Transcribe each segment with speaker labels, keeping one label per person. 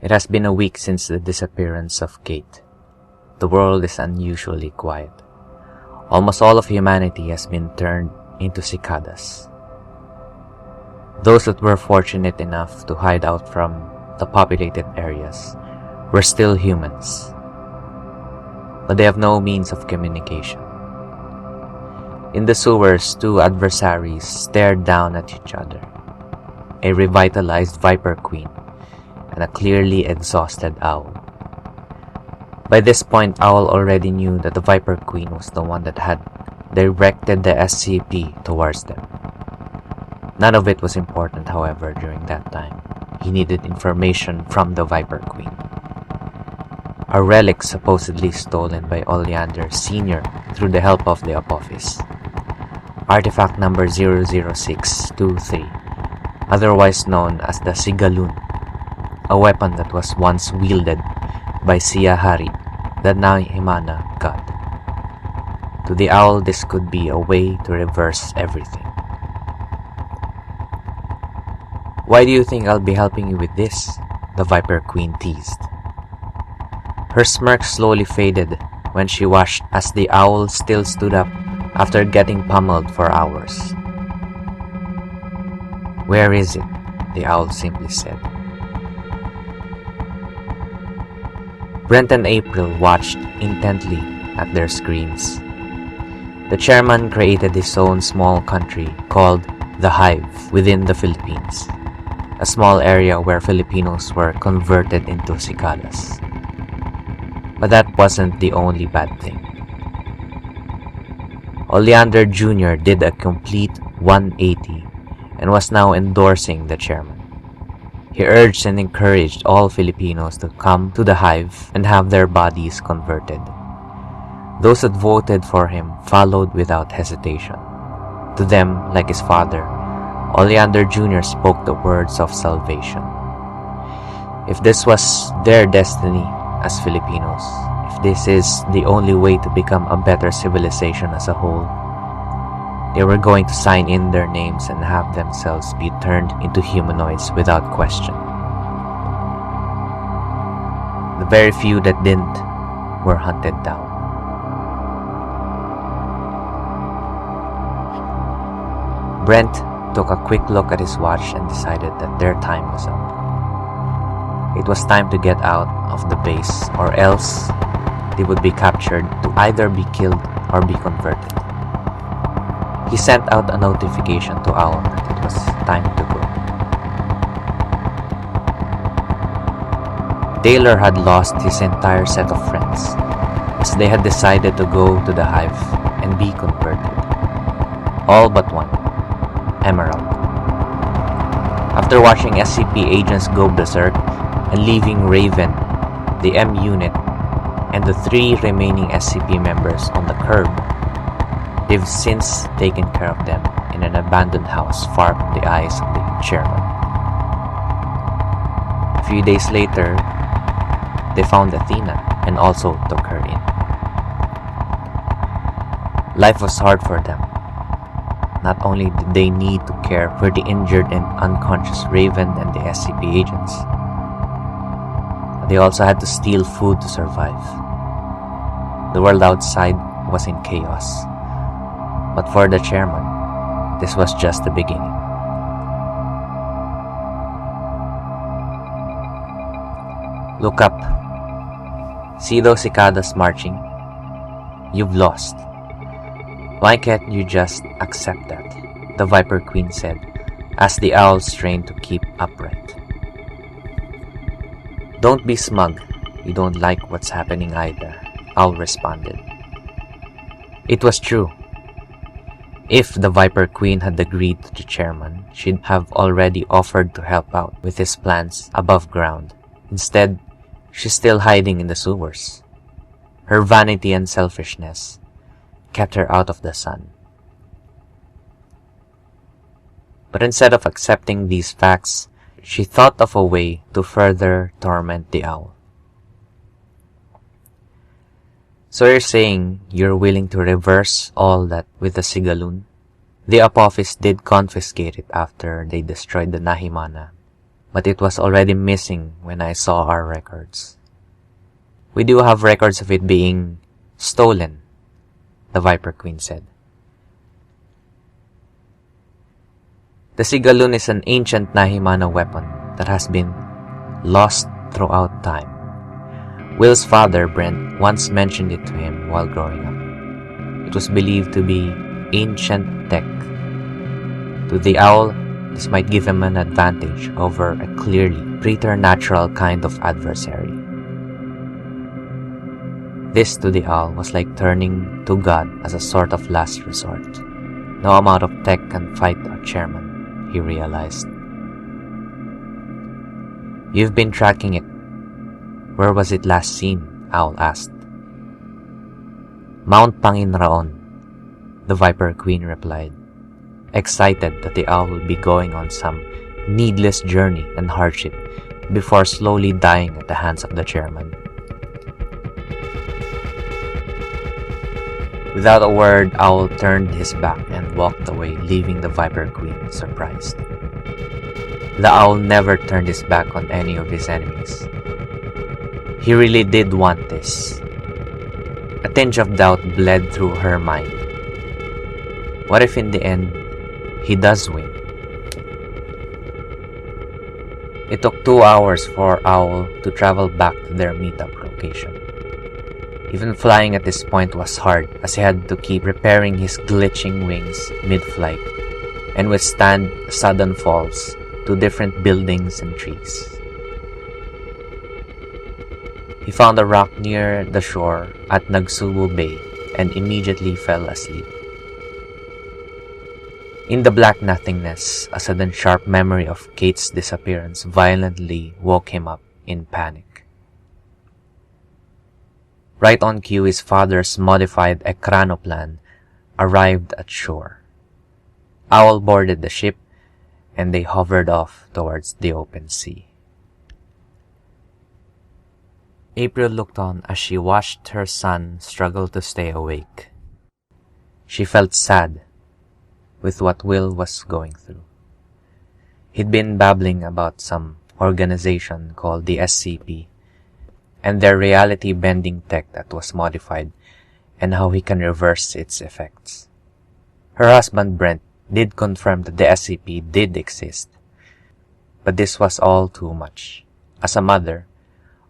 Speaker 1: It has been a week since the disappearance of Kate. The world is unusually quiet. Almost all of humanity has been turned into cicadas. Those that were fortunate enough to hide out from the populated areas were still humans, but they have no means of communication. In the sewers, two adversaries stared down at each other, a revitalized Viper Queen and a clearly exhausted Owl. By this point, Owl already knew that the Viper Queen was the one that had directed the SCP towards them. None of it was important, however, during that time. He needed information from the Viper Queen. A relic supposedly stolen by Oleander Sr. through the help of the Apophis. Artifact number 00623, otherwise known as the Sigaloon, a weapon that was once wielded by Siya Hari, the Nahimana god. To the Owl, this could be a way to reverse everything. "Why do you think I'll be helping you with this?" the Viper Queen teased. Her smirk slowly faded when she watched as the Owl still stood up after getting pummeled for hours. "Where is it?" the Owl simply said. Brent and April watched intently at their screens. The chairman created his own small country called the Hive within the Philippines, a small area where Filipinos were converted into cicadas. But that wasn't the only bad thing. Oleander Jr. did a complete 180 and was now endorsing the chairman. He urged and encouraged all Filipinos to come to the Hive and have their bodies converted. Those that voted for him followed without hesitation. To them, like his father, Oleander Jr. spoke the words of salvation. If this was their destiny as Filipinos, if this is the only way to become a better civilization as a whole, they were going to sign in their names and have themselves be turned into humanoids without question. The very few that didn't were hunted down. Brent took a quick look at his watch and decided that their time was up. It was time to get out of the base, or else they would be captured to either be killed or be converted. He sent out a notification to Owl that it was time to go. Taylor had lost his entire set of friends, as they had decided to go to the Hive and be converted. All but one, Emerald. After watching SCP agents go berserk and leaving Raven, the M unit, and the 3 remaining SCP members on the curb, they've since taken care of them in an abandoned house far from the eyes of the chairman. A few days later, they found Athena and also took her in. Life was hard for them. Not only did they need to care for the injured and unconscious Raven and the SCP agents, but they also had to steal food to survive. The world outside was in chaos, but for the chairman, this was just the beginning. Look up. See those cicadas marching? You've lost. Why can't you just accept that? The Viper Queen said, as the Owl strained to keep upright. Don't be smug. You don't like what's happening either, Owl responded. It was true. If the Viper Queen had agreed to the chairman, she'd have already offered to help out with his plans above ground. Instead, she's still hiding in the sewers. Her vanity and selfishness kept her out of the sun. But instead of accepting these facts, she thought of a way to further torment the Owl. So you're saying you're willing to reverse all that with the Sigaloon? The Apophis did confiscate it after they destroyed the Nahimana. but it was already missing when I saw our records. We do have records of it being stolen, the Viper Queen said. The sigaloon is an ancient Nahimana weapon that has been lost throughout time. Will's father, Brent, once mentioned it to him while growing up. It was believed to be ancient tech. To the owl, this might give him an advantage over a clearly preternatural kind of adversary. This to the owl was like turning to God as a sort of last resort. No amount of tech can fight our chairman, he realized. You've been tracking it. Where was it last seen? Owl asked. Mount Panginraon, the Viper Queen replied, excited that the owl would be going on some needless journey and hardship before slowly dying at the hands of the chairman. Without a word, Owl turned his back and walked away, leaving the Viper Queen surprised. The owl never turned his back on any of his enemies. He really did want this. A tinge of doubt bled through her mind. What if in the end, he does win? It took 2 hours for Owl to travel back to their meetup location. Even flying at this point was hard, as he had to keep repairing his glitching wings mid-flight and withstand sudden falls to different buildings and trees. He found a rock near the shore at Nagsubo Bay and immediately fell asleep. In the black nothingness, a sudden sharp memory of Kate's disappearance violently woke him up in panic. Right on cue, his father's modified Ekranoplan arrived at shore. Owl boarded the ship, and they hovered off towards the open sea. April looked on as she watched her son struggle to stay awake. She felt sad with what Will was going through. He'd been babbling about some organization called the SCP and their reality-bending tech that was modified and how he can reverse its effects. Her husband Brent did confirm that the SCP did exist, but this was all too much. As a mother,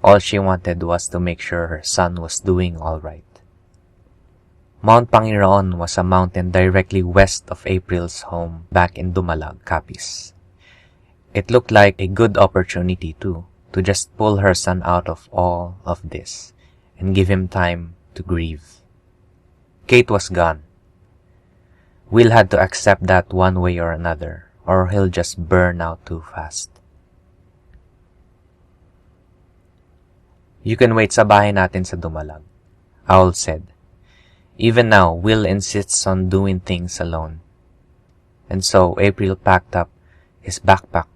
Speaker 1: all she wanted was to make sure her son was doing all right. Mount Panginraon was a mountain directly west of April's home back in Dumalag, Capiz. It looked like a good opportunity too, to just pull her son out of all of this and give him time to grieve. Kate was gone. Will had to accept that one way or another, or he'll just burn out too fast. You can wait sa bahay natin sa Dumalag, Owl said. Even now, Will insists on doing things alone. And so April packed up his backpack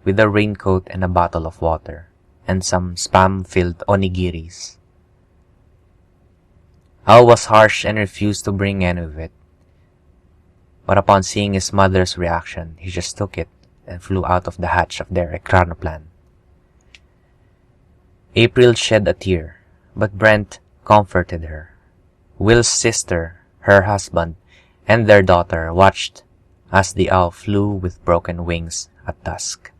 Speaker 1: with a raincoat and a bottle of water, and some spam-filled onigiris. Owl was harsh and refused to bring any of it. But upon seeing his mother's reaction, he just took it and flew out of the hatch of their Ekranoplan. April shed a tear, but Brent comforted her. Will's sister, her husband, and their daughter watched as the owl flew with broken wings at dusk.